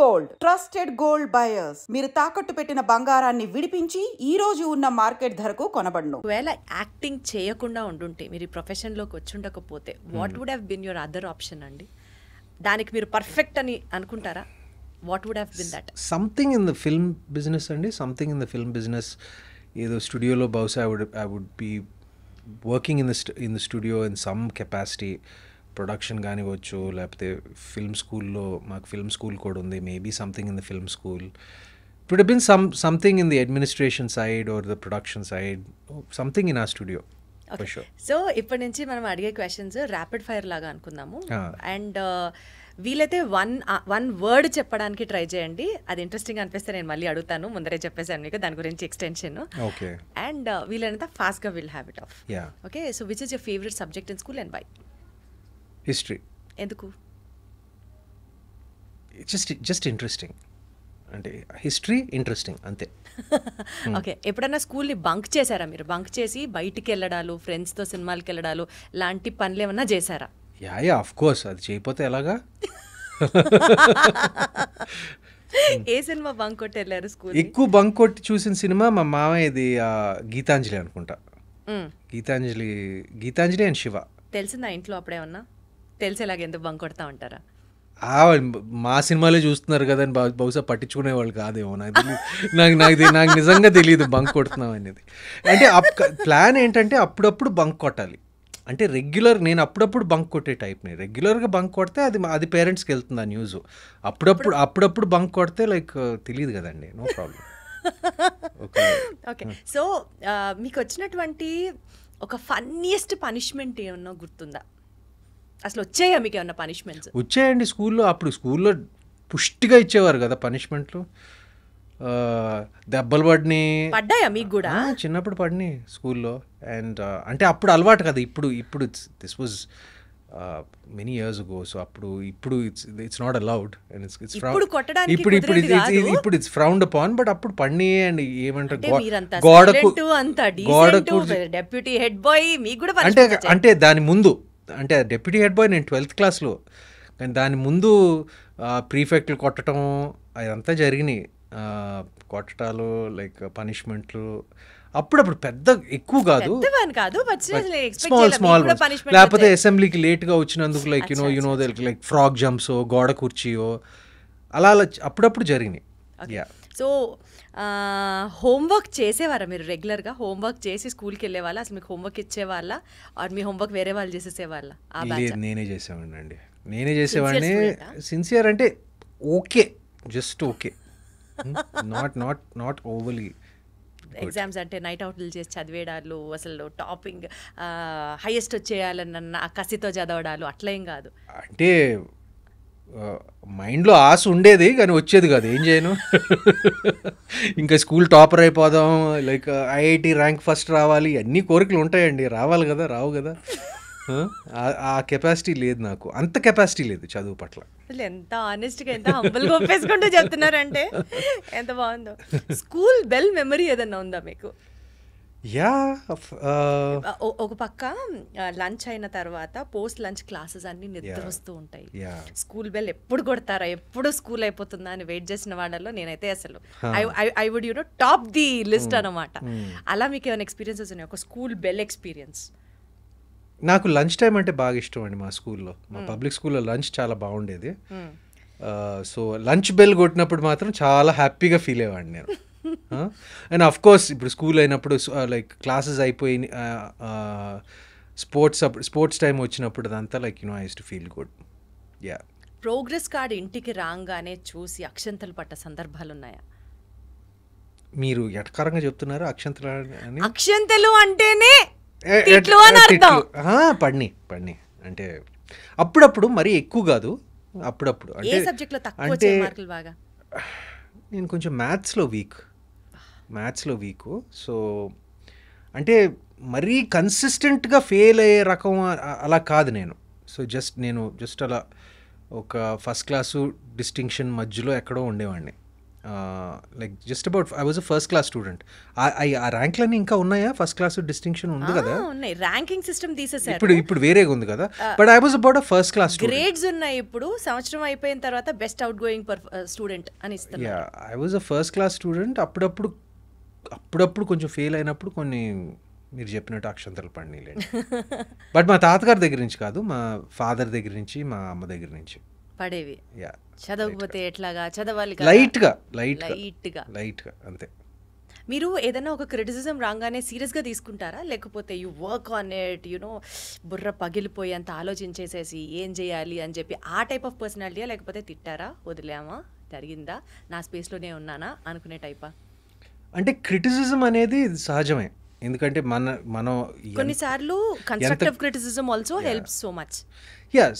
Gold, trusted gold buyers. మీరు తాకట్టు పెట్టిన బంగారాన్ని విడిపించి ఈ రోజు ఉన్న మార్కెట్ ధరకు కొనబడును. ఒకవేళ యాక్టింగ్ చేయకుండా ఉండుంటే, మీరు ఈ ప్రొఫెషన్లోకి వచ్చుండకపోతే, what would have been your other option అండి? దానికి మీరు పర్ఫెక్ట్ అని అనుకుంటారా? What would have been that? Something in the film business అండి. Something in the film business. ఏదో స్టూడియోలో బహుశా I would be working in the studio in some capacity. Production కానివచ్చు, లేకపోతే ఫిల్మ్ స్కూల్లో, మాకు ఫిల్మ్ స్కూల్ కూడా ఉంది, maybe something in the film school. It would been something in the administration side or the production side, something in a studio. So ఇప్పటి నుంచి మనం అడిగే క్వశ్చన్స్ ర్యాపిడ్ ఫైర్ లాగా అనుకుందాము. అండ్ వీలైతే వన్ వర్డ్ చెప్పడానికి ట్రై చేయండి. అది ఇంట్రెస్టింగ్ అనిపిస్తే నేను మళ్ళీ అడుగుతాను. ముందరే చెప్పేసాను మీకు దాని గురించి ఎక్స్టెన్షన్. ఓకే. అండ్ వీలైనంత ఫాస్ట్గా will have it off. Yeah. Okay. So which is your favourite subject in school and why? History. ఎందుకు? Just interesting. అంటే హిస్టరీ ఇంట్రెస్టింగ్ అంతే. ఓకే. ఎప్పుడన్నా స్కూల్ని బంక్ చేశారా మీరు? బంక్ చేసి బయటికి వెళ్ళడాలు, ఫ్రెండ్స్తో సినిమాలకి వెళ్ళడాలు లాంటి పనులు ఏమన్నా చేశారా? Yeah of course. అది చేయకపోతే ఎలాగా? ఏ సినిమా బంక్ కొట్టి వెళ్ళారు స్కూల్? ఎక్కువ బంక్ కొట్టి చూసిన సినిమా మా మామయ్యది గీతాంజలి అనుకుంటా. గీతాంజలి అండ్ శివ. తెలిసిందా ఇంట్లో అప్పుడేమన్నా? తెలిసేలాగా ఎందుకు బంక్ కొడతా ఉంటారా? మా సినిమాలే చూస్తున్నారు కదా అని బహుశా పట్టించుకునేవాళ్ళు కాదేమో. నాకు నిజంగా తెలియదు బంక్ కొడుతున్నాం అనేది. అంటే ప్లాన్ ఏంటంటే అప్పుడప్పుడు బంక్ కొట్టాలి. అంటే నేను అప్పుడప్పుడు బంక్ కొట్టే టైప్ని. రెగ్యులర్గా బంక్ కొడితే అది పేరెంట్స్కి వెళ్తుంది ఆ న్యూస్. అప్పుడప్పుడు బంక్ కొడితే లైక్ తెలియదు కదండి. No problem. ఓకే. సో మీకు వచ్చినటువంటి ఒక ఫన్నీయెస్ట్ పనిష్మెంట్ ఏమన్నా గుర్తుందా? అసలు వచ్చాయా మీకు ఏమన్నా పనిష్మెంట్స్? వచ్చాయండి స్కూల్లో. అప్పుడు స్కూల్లో పుష్టిగా ఇచ్చేవారు కదా పనిష్మెంట్లు. దెబ్బలు పడ్డాయా మీకు కూడా? చిన్నప్పుడు పడినాయి స్కూల్లో. అండ్ అంటే అప్పుడు అలవాటు కదా. ఇప్పుడు this was many years ago. So ఇప్పుడు ఇట్స్ నాట్ అలౌడ్. ఇప్పుడు ఇట్స్ ఫ్రౌండ్ అపాన్. బట్ అప్పుడు పడినాయి. అండ్ ఏమంటారు, డెప్యూటీ హెడ్ బాయ్ మీకు కూడా అంటే దాని ముందు, అంటే డెప్యూటీ హెడ్ బాయ్ నేను 12th క్లాస్లో, కానీ దాని ముందు ప్రీఫెక్ట్లు కొట్టడం అదంతా జరిగినాయి. కొట్టడాలు లైక్ పనిష్మెంట్లు అప్పుడప్పుడు పెద్ద ఎక్కువ కాదు, స్మాల్. లేకపోతే అసెంబ్లీకి లేట్గా వచ్చినందుకు like you know like frog jumps, గోడ కుర్చీయో అలా అప్పుడప్పుడు జరిగినాయి. సో హోంవర్క్ చేసేవారా మీరు? రెగ్యులర్గా హోంవర్క్ చేసి స్కూల్కి వెళ్ళే వాళ్ళ? అసలు మీకు హోంవర్క్ ఇచ్చేవాళ్ళ? మీ హోంవర్క్ వేరే వాళ్ళు చేసేసేవాళ్ళ? నేనే చేసేవాడిని. సిన్సియర్ అంటే okay, just okay, not overly. Exams అంటే నైట్ అవుట్లు చేసి చదివేడాలు, అసలు టాపింగ్ హైయెస్ట్ వచ్చేయాలన్న కసితో చదవడాలు అట్లా ఏం కాదు. అంటే మైండ్లో ఆశ ఉండేది కానీ వచ్చేది కాదు. ఏం చేయను. ఇంకా స్కూల్ టాపర్ అయిపోదాం, లైక్ ఐఐటి ర్యాంక్ ఫస్ట్ రావాలి, అన్ని కోరికలు ఉంటాయండి. రావాలి కదా, రావు కదా. ఆ కెపాసిటీ లేదు నాకు. అంత కెపాసిటీ లేదు చదువు పట్ల. ఎంత ఆనెస్ట్గా, ఎంత హంబుల్గా ఒప్పేసుకుంటూ చెప్తున్నారంటే ఎంత బాగుందో. స్కూల్ బెల్ మెమరీ ఏదన్నా ఉందా మీకు? యా. ఒక పక్క లంచ్ అయిన తర్వాత పోస్ట్ లంచ్ క్లాసెస్ అన్ని నిద్ర వస్తూ ఉంటాయి. స్కూల్ బెల్ ఎప్పుడు కొడతారా, ఎప్పుడు స్కూల్ అయిపోతుందా అని వెయిట్ చేసిన వాళ్ళలో నేనైతే అసలు I would top the list అనమాట. అలా మీకు ఏమైనా ఎక్స్పీరియన్సెస్ ఉన్నాయి, ఒక స్కూల్ బెల్ ఎక్స్పీరియన్స్? నాకు లంచ్ టైం అంటే బాగా ఇష్టం అండి. మా స్కూల్లో, మా పబ్లిక్ స్కూల్లో లంచ్ చాలా బాగుండేది. సో లంచ్ బెల్ కొట్టినప్పుడు మాత్రం చాలా హ్యాపీగా ఫీల్ అయ్యేవాడిని నేను. అండ్ అఫ్ కోర్స్ ఇప్పుడు స్కూల్ అయినప్పుడు లైక్ క్లాసెస్ అయిపోయి స్పోర్ట్స్ టైం వచ్చినప్పుడు అదంతా like I use to feel good. Yeah. Progress card ఇంటికి రాగానే చూసి అక్షంతలు పట్ట సందర్భాలు ఉన్నాయా? మీరు ఎటకారంగా చెప్తున్నారు అక్షంతలు అని. అక్షంతలు అంటేనే పడిని అంటే అప్పుడప్పుడు మరీ ఎక్కువ కాదు. అప్పుడప్పుడు అంటే నేను కొంచెం మ్యాథ్స్లో వీక్. సో అంటే మరీ కన్సిస్టెంట్గా ఫెయిల్ అయ్యే రకం అలా కాదు నేను. సో నేను జస్ట్ అలా ఒక ఫస్ట్ క్లాసు డిస్టింక్షన్ మధ్యలో ఎక్కడో ఉండేవాడిని. Like just about I was a first class student. ఆ ర్యాంక్లన్నీ ఇంకా ఉన్నాయా? ఫస్ట్ క్లాస్ డిస్టింక్షన్ ఉంది కదా ఉన్నాయి, ర్యాంకింగ్ సిస్టమ్ తీసేసారు. ఇప్పుడు వేరేగా ఉంది కదా. But I was about a first class grades ఉన్నాయి. ఇప్పుడు సంవత్సరం అయిపోయిన తర్వాత బెస్ట్ అవుట్ గోయింగ్ స్టూడెంట్ అని ఇస్తున్నారు. I was a first class student. అప్పుడప్పుడు కొంచెం ఫెయిల్ అయినప్పుడు కొన్ని మీరు చెప్పినట్టు అక్షంతలు పడినాయిలేండి. బట్ మా తాతగారి దగ్గర నుంచి కాదు, మా ఫాదర్ దగ్గర నుంచి, మా అమ్మ దగ్గర నుంచి పడేవి. చదవకపోతే ఎట్లాగా, చదవాలి లైట్గా అంతే. మీరు ఏదైనా ఒక క్రిటిసిజం రాగానే సీరియస్గా తీసుకుంటారా, లేకపోతే you work on it, you know బుర్ర పగిలిపోయి అంత ఆలోచించేసేసి ఏం చేయాలి అని చెప్పి ఆ టైప్ ఆఫ్ పర్సనాలిటీయా, లేకపోతే తిట్టారా, వదిలేమా, జరిగిందా, నా స్పేస్లోనే ఉన్నానా అనుకునే టైపా? అంటే క్రిటిసిజం అనేది సహజమే, ఎందుకంటే మనం కొన్నిసార్లు constructive criticism also helps so much.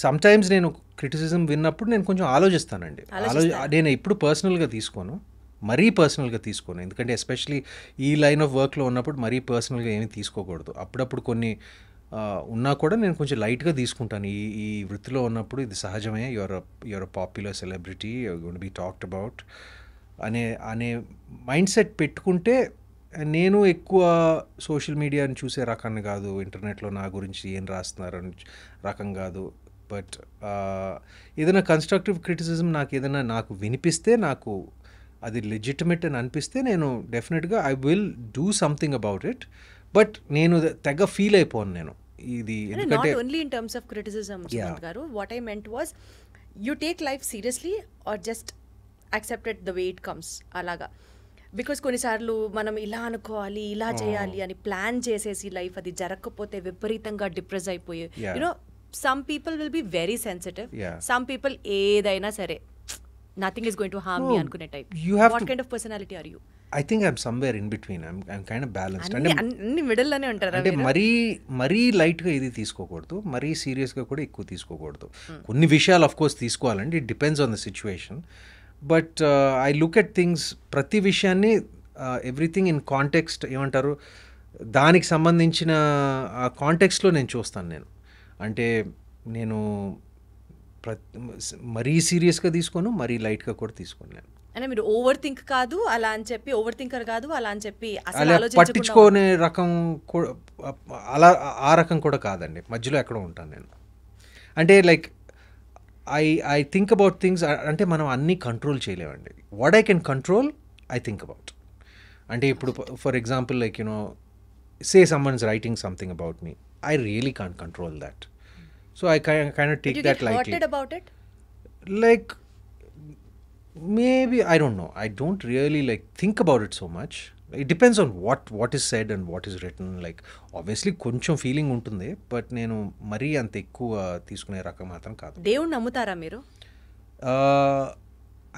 Some times నేను క్రిటిసిజం విన్నప్పుడు నేను కొంచెం ఆలోచిస్తానండి. నేను ఎప్పుడు పర్సనల్గా తీసుకోను, మరీ పర్సనల్గా తీసుకోను. ఎందుకంటే ఎస్పెషలీ ఈ లైన్ ఆఫ్ వర్క్లో ఉన్నప్పుడు మరీ పర్సనల్గా ఏమీ తీసుకోకూడదు. అప్పుడప్పుడు కొన్ని ఉన్నా కూడా నేను కొంచెం లైట్గా తీసుకుంటాను. ఈ వృత్తిలో ఉన్నప్పుడు ఇది సహజమే, your popular celebrity, your going to be talked about అనే మైండ్ సెట్ పెట్టుకుంటే, నేను ఎక్కువ సోషల్ మీడియాని చూసే రకాన్ని కాదు, ఇంటర్నెట్లో నా గురించి ఏం రాస్తున్నారని రకం కాదు. బట్ ఏదైనా కన్స్ట్రక్టివ్ క్రిటిసిజం నాకు వినిపిస్తే, నాకు అది లెజిటిమేట్ అని అనిపిస్తే, నేను డెఫినెట్గా I will do something about it. But నేను తెగ ఫీల్ అయిపోను నేను ఇది. ఎందుకంటే not only in terms of criticism Sumanth garu, what I meant was you take life seriously or just accepted the way it comes అలాగా. బికాస్ కొన్నిసార్లు మనం ఇలా అనుకోవాలి, ఇలా చేయాలి అని ప్లాన్ చేసేసి లైఫ్ అది జరగకపోతే విపరీతంగా డిప్రెస్ అయిపోయి, you know some people will be very sensitive, some people ఏదైనా సరే nothing is going to harm me అనుకునే type. What kind of personality are you? I think I'm somewhere in between. I'm kind of balanced. అన్ని middle లోనే ఉంటారా? అంటే మరీ లైట్గా ఇది తీసుకోకూడదు, మరీ సీరియస్గా కూడా ఎక్కువ తీసుకోకూడదు. కొన్ని విషయాలు ఆఫ్ కోర్స్ తీసుకోవాలండి, it depends on the situation. But I look at things, ప్రతి విషయాన్ని ఎవ్రీథింగ్ ఇన్ కాంటెక్స్ట్ ఏమంటారు, దానికి సంబంధించిన ఆ కాంటెక్స్ట్లో నేను చూస్తాను. అంటే నేను మరీ సీరియస్గా తీసుకోను, మరీ లైట్గా కూడా తీసుకోను. నేను అంటే మీరు ఓవర్ థింక్ కాదు అలా అని చెప్పి, ఓవర్ థింకర్ కాదు అలా అని చెప్పి అలా పట్టించుకోనే రకం, అలా ఆ రకం కూడా కాదండి, మధ్యలో ఎక్కడో ఉంటాను నేను. అంటే like I think about things. అంటే మనం అన్నీ కంట్రోల్ చేయలేమండి. What I can control I think about. అంటే ఇప్పుడు for example like you know say someone's writing something about me, I really can't control that. So I kind of take that lightly. Like maybe I don't know, I don't really like think about it so much. It depends on what is said and what is written. Like obviously కొంచెం feeling ఉంటుంది, but నేను మరీ అంత ఎక్కువ తీసుకునే రకం మాత్రం కాదు. దేవుడు నమ్ముతారా మీరు?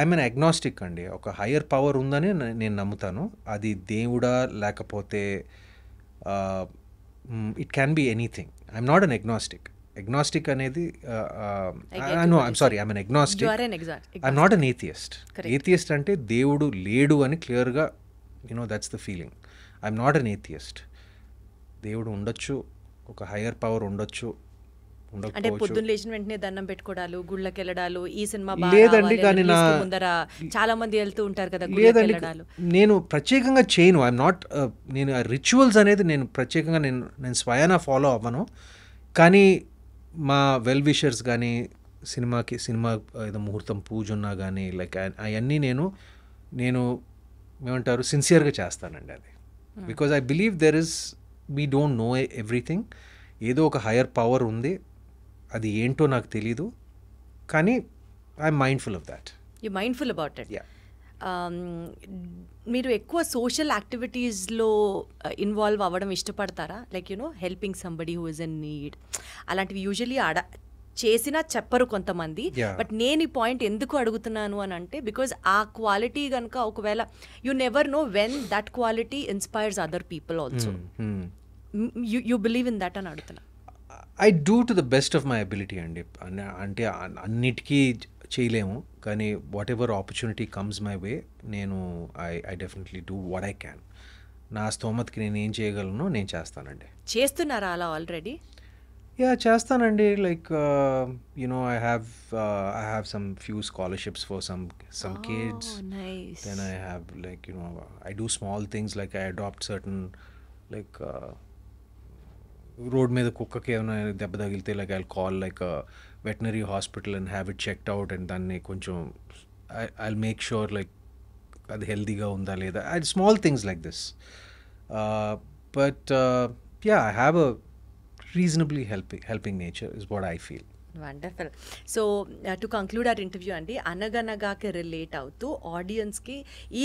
ఐఎమ్ అన్ అగ్నాస్టిక్ అండి. ఒక హయ్యర్ పవర్ ఉందని నేను నమ్ముతాను. అది దేవుడా లేకపోతే it can be anything. I'm not an agnostic. Agnostic అనేది no, I'm sorry, I'm an agnostic. I'm not an atheist. Atheist అంటే దేవుడు లేడు అని క్లియర్గా, that's the feeling. I'm not an atheist. దేవుడు ఉండొచ్చు, ఒక హయ్యర్ పవర్ ఉండొచ్చు, అంటే పొద్దున్న లేచిన వెంటనే దండం పెట్టుకోవడాలు, గుళ్ళకి వెళ్ళడాలు, ఈ సినిమా లేదండి. కానీ ముందర చాలా మంది వెళ్తూ ఉంటారు కదా, గుళ్ళకి వెళ్ళడాలు నేను ప్రత్యేకంగా చేయను. ఐఎమ్ నాట్, నేను రిచువల్స్ అనేది నేను ప్రత్యేకంగా నేను స్వయానా ఫాలో అవ్వను. కానీ మా వెల్ విషర్స్ కానీ, సినిమా ఏదో ముహూర్తం పూజ ఉన్నా కానీ, లైక్ అవన్నీ నేను ఏమంటారు సిన్సియర్గా చేస్తానండి అది. Because I believe we don't know everything. ఏదో ఒక హయ్యర్ పవర్ ఉంది, అది ఏంటో నాకు తెలీదు, కానీ I'm mindful of that. You mindful about it. మీరు ఎక్కువ సోషల్ యాక్టివిటీస్లో ఇన్వాల్వ్ అవ్వడం ఇష్టపడతారా? Like helping somebody who is in need, అలాంటివి యూజువలీ చేసినా చెప్పరు కొంతమంది. బట్ నేను ఈ పాయింట్ ఎందుకు అడుగుతున్నాను అని అంటే, బికాజ్ ఆ క్వాలిటీ కనుక ఒకవేళ you never know when that quality inspires other people also. You believe in that అని అడుగుతున్నా. I do to the best of my ability అండి. అంటే అన్నిటికీ చేయలేము, కానీ whatever opportunity comes my way, నేను I definitely do what I can. నా స్తోమతకి నేను ఏం చేయగలను నేను చేస్తానండి. చేస్తున్నారా అలా ఆల్రెడీ? యా చేస్తానండి. Like I have some few scholarships for some kids. Nice. Then I have like I do small things like I adopt certain like road మీద కుక్కకి ఏమైనా దెబ్బ తగిలితే like I call like veterinary hospital and have it checked out and దాన్ని కొంచెం I make sure like అది హెల్తీగా ఉందా లేదా, small things like this. But yeah I have a reasonably helping nature is what I feel. Wonderful. So to conclude our interview అండి, అనగనగాకి relate అవుతూ ఆడియన్స్కి ఈ